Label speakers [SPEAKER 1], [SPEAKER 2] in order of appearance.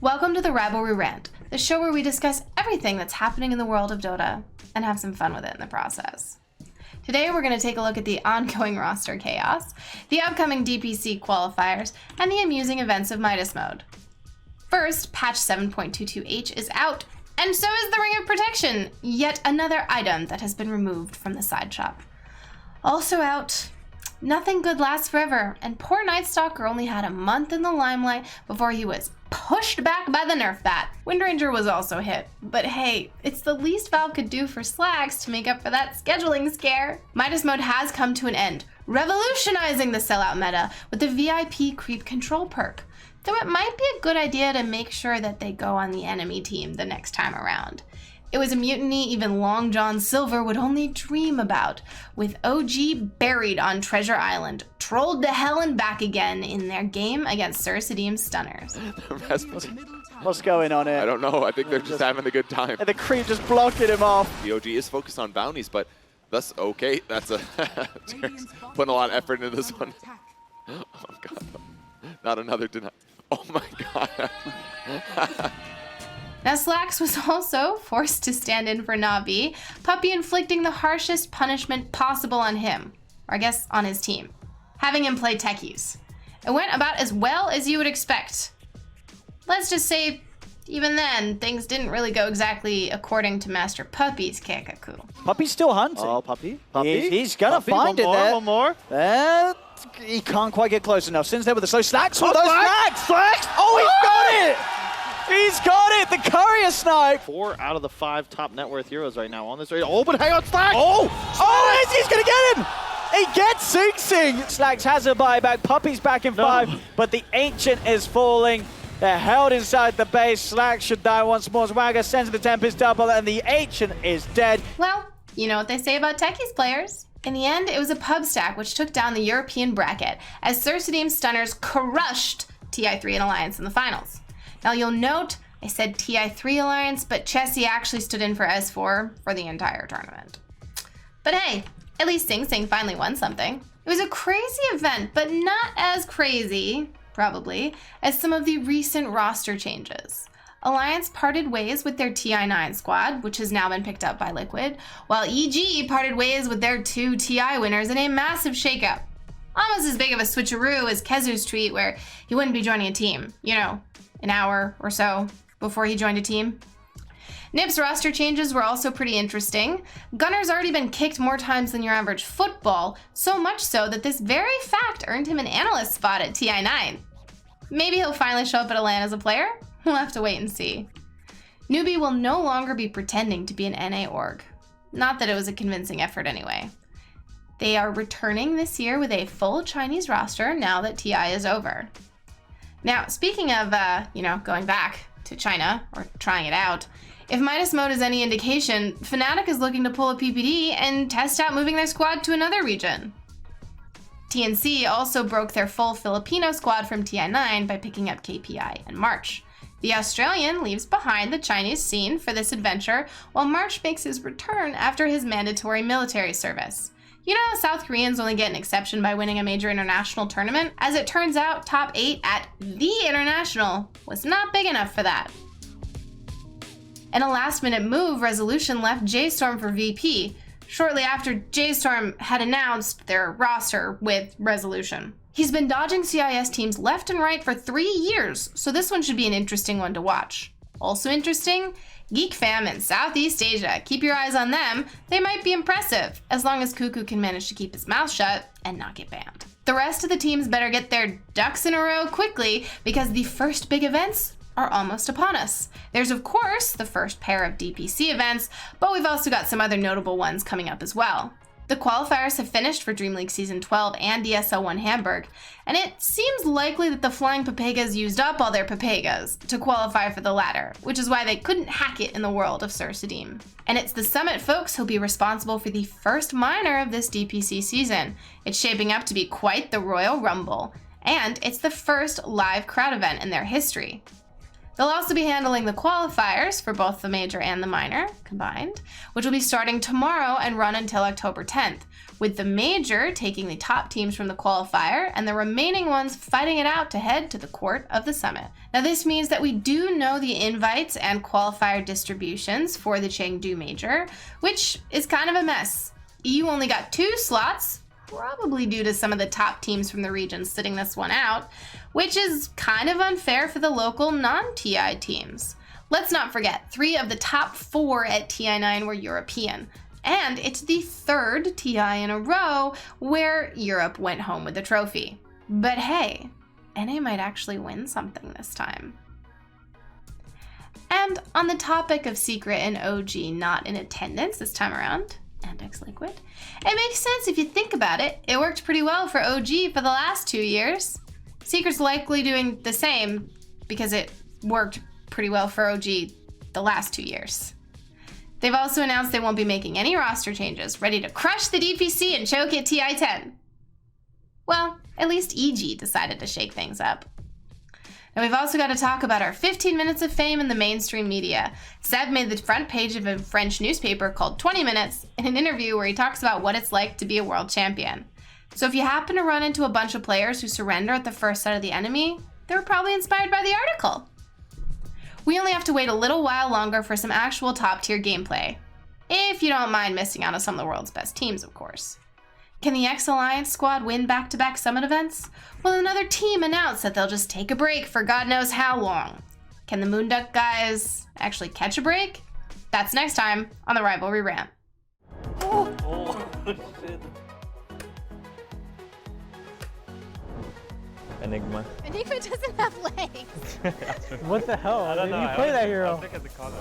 [SPEAKER 1] Welcome to the Rivalry Rant, the show where we discuss everything that's happening in the world of Dota and have some fun with it in the process. Today we're going to take a look at the ongoing roster chaos, the upcoming DPC qualifiers, and the amusing events of Midas Mode. First, patch 7.22H is out, and so is the Ring of Protection, yet another item that has been removed from the side shop. Also out, nothing good lasts forever, and poor Nightstalker only had a month in the limelight before he was pushed back by the Nerf bat. Windranger was also hit, but hey, it's the least Valve could do for Slacks to make up for that scheduling scare. Midas Mode has come to an end, revolutionizing the sellout meta with the VIP creep control perk, though it might be a good idea to make sure that they go on the enemy team the next time around. It was a mutiny even Long John Silver would only dream about, with OG buried on Treasure Island, trolled to hell and back again in their game against Sir Sadeem's Stunners.
[SPEAKER 2] What's going on here?
[SPEAKER 3] I don't know. I think they're just having a good time.
[SPEAKER 2] And the creep just blocking him off.
[SPEAKER 3] The OG is focused on bounties, but that's okay. That's a putting a lot of effort into this one. Oh god, not another deny. Oh my god.
[SPEAKER 1] Now Slacks was also forced to stand in for Navi, Puppy inflicting the harshest punishment possible on him, or I guess on his team, having him play techies. It went about as well as you would expect. Let's just say, even then, things didn't really go exactly according to Master Puppy's Kekaku.
[SPEAKER 2] Puppy's still hunting.
[SPEAKER 4] Oh, Puppy. Puppy.
[SPEAKER 2] He's gonna find it there.
[SPEAKER 4] One more.
[SPEAKER 2] He can't quite get close enough. Since there with the slow Slacks.
[SPEAKER 4] Oh,
[SPEAKER 2] those Slacks! Oh, he's got it! He's got it! The courier snipe!
[SPEAKER 4] 4 out of the 5 top net worth heroes right now on this raid. Oh, but hang on, Slacks!
[SPEAKER 2] Oh, he's gonna get him! He gets Sing Sing! Slacks has a buyback. Puppy's back in 5, but the Ancient is falling. They're held inside the base. Slacks should die once more. Swagger sends the Tempest double, and the Ancient is dead.
[SPEAKER 1] Well, you know what they say about techies players. In the end, it was a pub stack which took down the European bracket as Sir Sadeem's Stunners crushed TI3 and Alliance in the finals. Now you'll note I said TI3 Alliance, but Chessie actually stood in for S4 for the entire tournament. But hey, at least Sing Sing finally won something. It was a crazy event, but not as crazy, probably, as some of the recent roster changes. Alliance parted ways with their TI9 squad, which has now been picked up by Liquid, while EG parted ways with their 2 TI winners in a massive shakeup. Almost as big of a switcheroo as Kezu's tweet where he wouldn't be joining a team, you know, an hour or so before he joined a team. NiP's roster changes were also pretty interesting. Gunner's already been kicked more times than your average football, so much so that this very fact earned him an analyst spot at TI9. Maybe he'll finally show up at LAN as a player? We'll have to wait and see. Newbie will no longer be pretending to be an NA org. Not that it was a convincing effort anyway. They are returning this year with a full Chinese roster now that TI is over. Now, speaking of, going back to China, or trying it out, if Midas Mode is any indication, Fnatic is looking to pull a PPD and test out moving their squad to another region. TNC also broke their full Filipino squad from TI9 by picking up KPI in March. The Australian leaves behind the Chinese scene for this adventure, while March makes his return after his mandatory military service. You know, South Koreans only get an exception by winning a major international tournament. As it turns out, top 8 at the international was not big enough for that. In a last-minute move, Resolution left JStorm for VP, shortly after JStorm had announced their roster with Resolution. He's been dodging CIS teams left and right for 3 years, so this one should be an interesting one to watch. Also interesting, Geek Fam in Southeast Asia. Keep your eyes on them. They might be impressive, as long as Cuckoo can manage to keep his mouth shut and not get banned. The rest of the teams better get their ducks in a row quickly, because the first big events are almost upon us. There's of course the first pair of DPC events, but we've also got some other notable ones coming up as well. The qualifiers have finished for Dream League Season 12 and ESL1 Hamburg, and it seems likely that the Flying Papegas used up all their Papegas to qualify for the latter, which is why they couldn't hack it in the world of Sir Sadeem. And it's the Summit folks who'll be responsible for the first minor of this DPC season. It's shaping up to be quite the Royal Rumble, and it's the first live crowd event in their history. They'll also be handling the qualifiers for both the major and the minor combined, which will be starting tomorrow and run until October 10th, with the major taking the top teams from the qualifier and the remaining ones fighting it out to head to the court of the summit. Now this means that we do know the invites and qualifier distributions for the Chengdu major, which is kind of a mess. EU only got 2 slots, probably due to some of the top teams from the region sitting this one out, which is kind of unfair for the local non-TI teams. Let's not forget, 3 of the top 4 at TI9 were European, and it's the 3rd TI in a row where Europe went home with the trophy. But hey, NA might actually win something this time. And on the topic of Secret and OG not in attendance this time around, and X-Liquid, it makes sense if you think about it. It worked pretty well for OG for the last 2 years. Secret's likely doing the same because it worked pretty well for OG the last 2 years. They've also announced they won't be making any roster changes, ready to crush the DPC and choke at TI10. Well, at least EG decided to shake things up. Now we've also got to talk about our 15 minutes of fame in the mainstream media. Seb made the front page of a French newspaper called 20 Minutes in an interview where he talks about what it's like to be a world champion. So if you happen to run into a bunch of players who surrender at the first sight of the enemy, they were probably inspired by the article. We only have to wait a little while longer for some actual top tier gameplay. If you don't mind missing out on some of the world's best teams, of course. Can the X-Alliance squad win back-to-back summit events? Will another team announce that they'll just take a break for God knows how long? Can the Moonduck guys actually catch a break? That's next time on the Rivalry Rant.
[SPEAKER 5] Oh, shit. Enigma.
[SPEAKER 6] Enigma doesn't have legs.
[SPEAKER 2] What the hell?
[SPEAKER 5] I don't know.
[SPEAKER 2] You play that hero.
[SPEAKER 5] Look at the color.